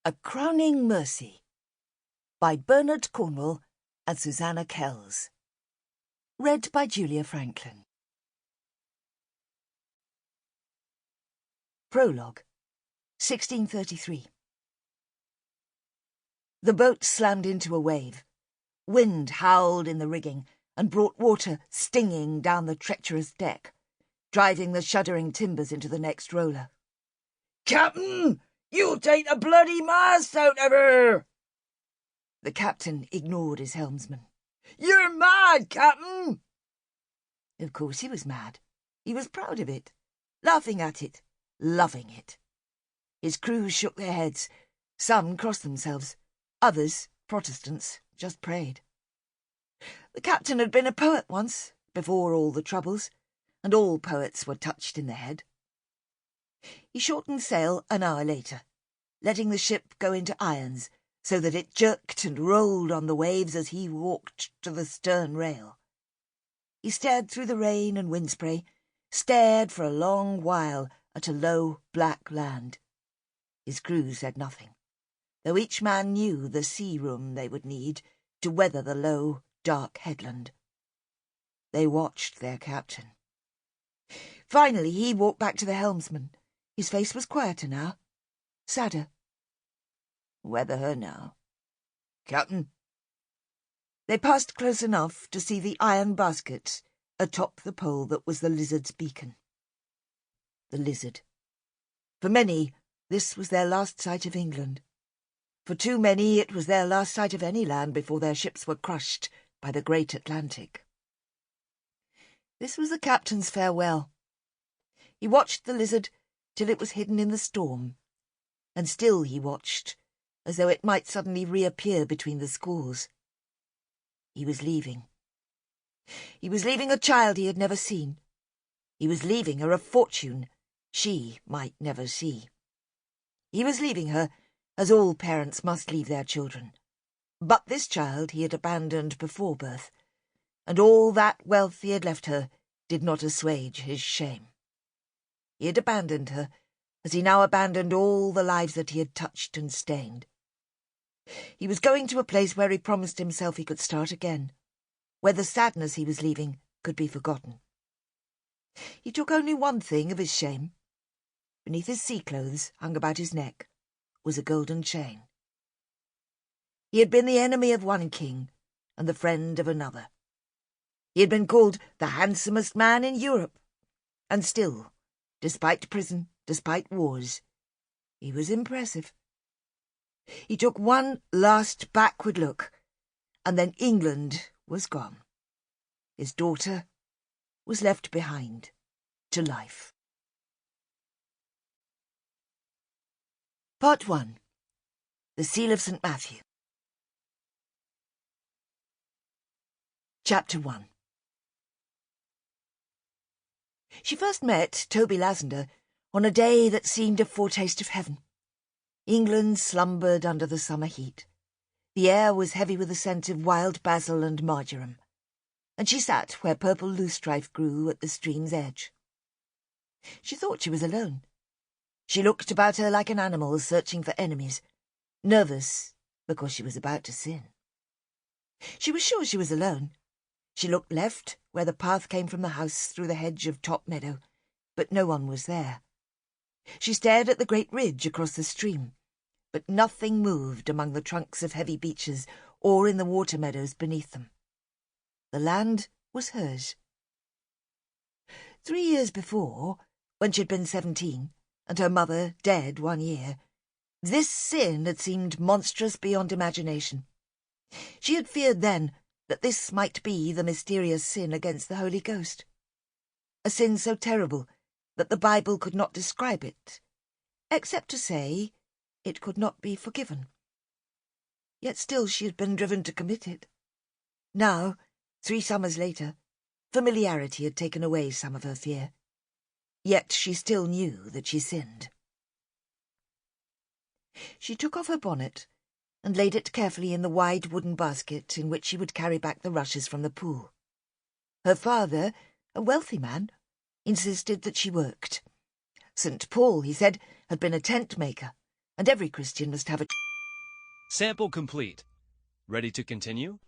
A Crowning Mercy by Bernard Cornwell and Susanna Kells. Read by Julia Franklin. Prologue, 1633. The boat slammed into a wave. Wind howled in the rigging and brought water stinging down the treacherous deck, driving the shuddering timbers into the next roller. "Captain, you'll take the bloody mast out of her!" The captain ignored his helmsman. "You're mad, Captain!" Of course he was mad. He was proud of it, laughing at it, loving it. His crew shook their heads. Some crossed themselves. Others, Protestants, just prayed. The captain had been a poet once, before all the troubles, and all poets were touched in the head. He shortened sail an hour later, letting the ship go into irons so that it jerked and rolled on the waves as he walked to the stern rail. He stared through the rain and wind spray, stared for a long while at a low, black land. His crew said nothing, though each man knew the sea room they would need to weather the low, dark headland. They watched their captain. Finally he walked back to the helmsman. His face was quieter now, sadder. "Weather her now, Captain." They passed close enough to see the iron basket atop the pole that was the Lizard's beacon. The Lizard. For many, this was their last sight of England. For too many, it was their last sight of any land before their ships were crushed by the great Atlantic. This was the captain's farewell. He watched the Lizard till it was hidden in the storm, and still he watched, as though it might suddenly reappear between the squalls. He was leaving. He was leaving a child he had never seen. He was leaving her a fortune she might never see. He was leaving her, as all parents must leave their children. But this child he had abandoned before birth, and all that wealth he had left her did not assuage his shame. He had abandoned her, as he now abandoned all the lives that he had touched and stained. He was going to a place where he promised himself he could start again, where the sadness he was leaving could be forgotten. He took only one thing of his shame. Beneath his sea clothes, hung about his neck, was a golden chain. He had been the enemy of one king and the friend of another. He had been called the handsomest man in Europe, and still, despite prison, despite wars, he was impressive. He took one last backward look, and then England was gone. His daughter was left behind to life. Part 1. The Seal of St. Matthew. Chapter 1. She first met Toby Lassender on a day that seemed a foretaste of heaven. England slumbered under the summer heat. The air was heavy with the scent of wild basil and marjoram, and she sat where purple loosestrife grew at the stream's edge. She thought she was alone. She looked about her like an animal searching for enemies, nervous because she was about to sin. She was sure she was alone. She looked left, where the path came from the house through the hedge of top meadow, but no one was there. She stared at the great ridge across the stream, but nothing moved among the trunks of heavy beeches or in the water meadows beneath them. The land was hers. 3 years before, when she had been 17, and her mother dead 1 year, this sin had seemed monstrous beyond imagination. She had feared then that this might be the mysterious sin against the Holy Ghost, a sin so terrible that the Bible could not describe it, except to say it could not be forgiven. Yet still she had been driven to commit it. Now, 3 summers later, familiarity had taken away some of her fear. Yet she still knew that she sinned. She took off her bonnet and laid it carefully in the wide wooden basket in which she would carry back the rushes from the pool. Her father, a wealthy man, insisted that she worked. St. Paul, he said, had been a tent-maker, and every Christian must have a... Sample complete. Ready to continue?